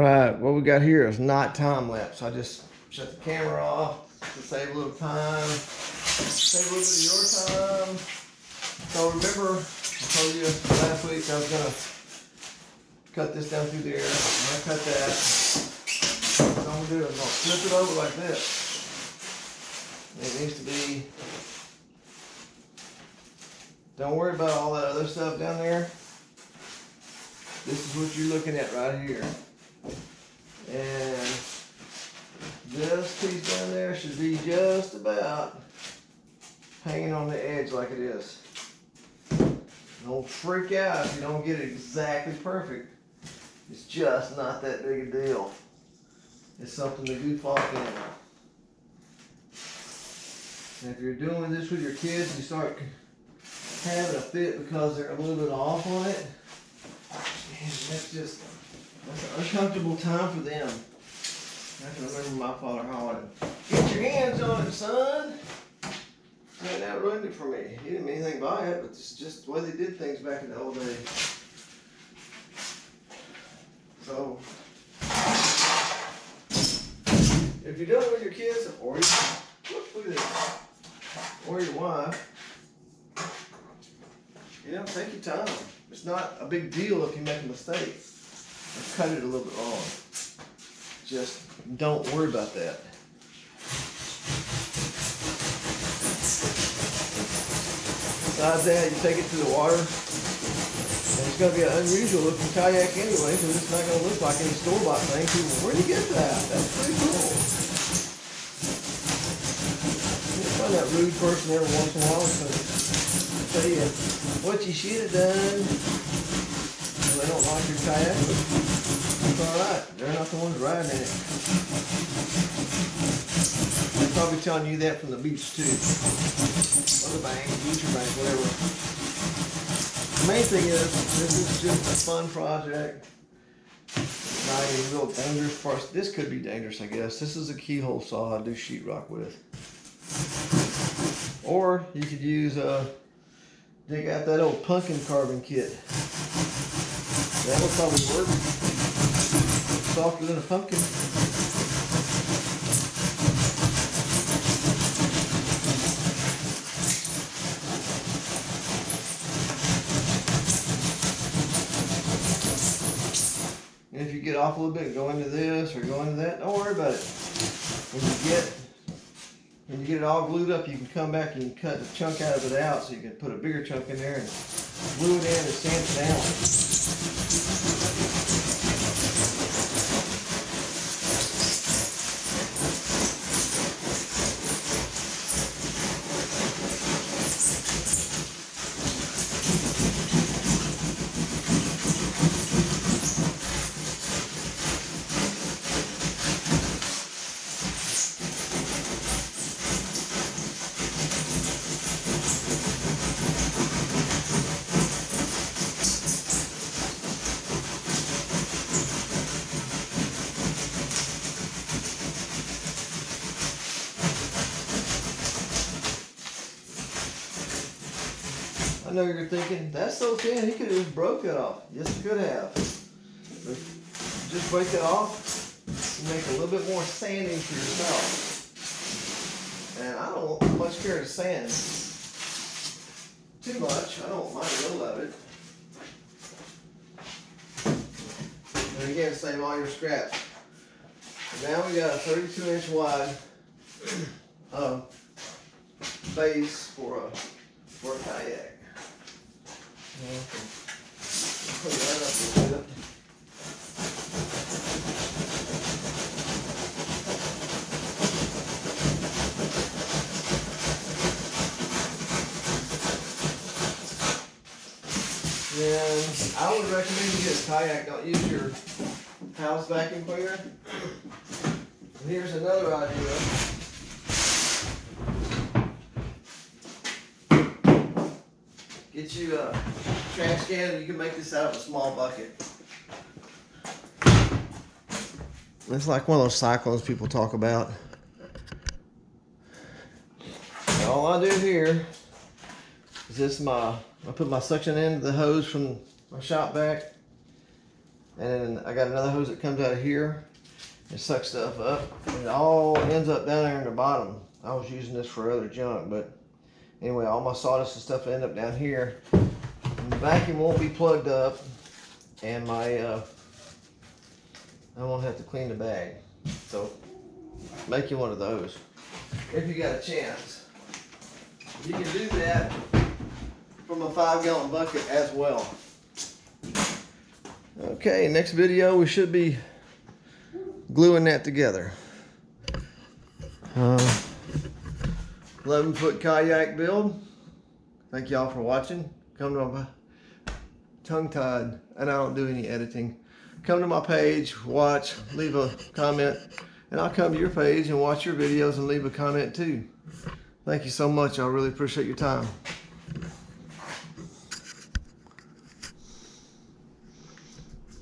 Alright, what we got here is not time lapse. I just shut the camera off to save a little time, save a little bit of your time. So remember, I told you last week I was going to cut this down through there. I'm going to cut that. What I'm going to do is I'm going to flip it over like this. It needs to be, don't worry about all that other stuff down there. This is what you're looking at right here. And this piece down there should be just about hanging on the edge like it is. Don't freak out if you don't get it exactly perfect. It's just not that big a deal. It's something to goof off in. And if you're doing this with your kids and you start having a fit because they're a little bit off on it, that's an uncomfortable time for them. I can remember my father hollering, "Get your hands on it, son." Man, that ruined it for me. He didn't mean anything by it, but it's just the way they did things back in the old days. So, if you're doing it with your kids, or look at this, or your wife, take your time. It's not a big deal if you make a mistake or cut it a little bit wrong. Just don't worry about that. Besides that, you take it to the water, and it's going to be an unusual looking kayak anyway, because it's not going to look like any store-bought thing. People, where'd you get that? That's pretty cool. You find that rude person every once in a while to tell you what you should have done. Well, they don't like your kayak, but it's alright. They're not the ones riding in it. They're probably telling you that from the beach too. Or the bank, beach or bank, whatever. The main thing is, this is just a fun project. It's not any real dangerous parts. This could be dangerous, I guess. This is a keyhole saw I do sheetrock with. Or you could use dig out that old pumpkin carving kit. That would probably work. Softer than a pumpkin. And if you get off a little bit, go into this or go into that, don't worry about it. When you get it all glued up, you can come back and you can cut the chunk out of it out, so you can put a bigger chunk in there and glue it in and sand it down. I know you're thinking, that's so thin, he could have just broke it off. Yes, he could have. But just break it off, you make a little bit more sanding for yourself. And I don't much care to sand too much. I don't mind a little of it. And again, save all your scraps. And now we got a 32-inch wide base for a kayak. Put that up a little bit. And I would recommend you get a kayak. Don't use your house vacuum cleaner. And here's another idea. Get you a trash can, and you can make this out of a small bucket. It's like one of those cyclones people talk about. And all I do here is I put my suction end of the hose from my shop vac, And then I got another hose that comes out of here and sucks stuff up. And it all ends up down there in the bottom. I was using this for other junk, but anyway, all my sawdust and stuff end up down here. And the vacuum won't be plugged up, and my I won't have to clean the bag. So make you one of those if you got a chance. You can do that from a 5-gallon bucket as well. Okay, next video we should be gluing that together. 11-foot kayak build. Thank y'all for watching. Come to my tongue-tied, and I don't do any editing. Come to my page, watch, leave a comment, and I'll come to your page and watch your videos and leave a comment too. Thank you so much. I really appreciate your time.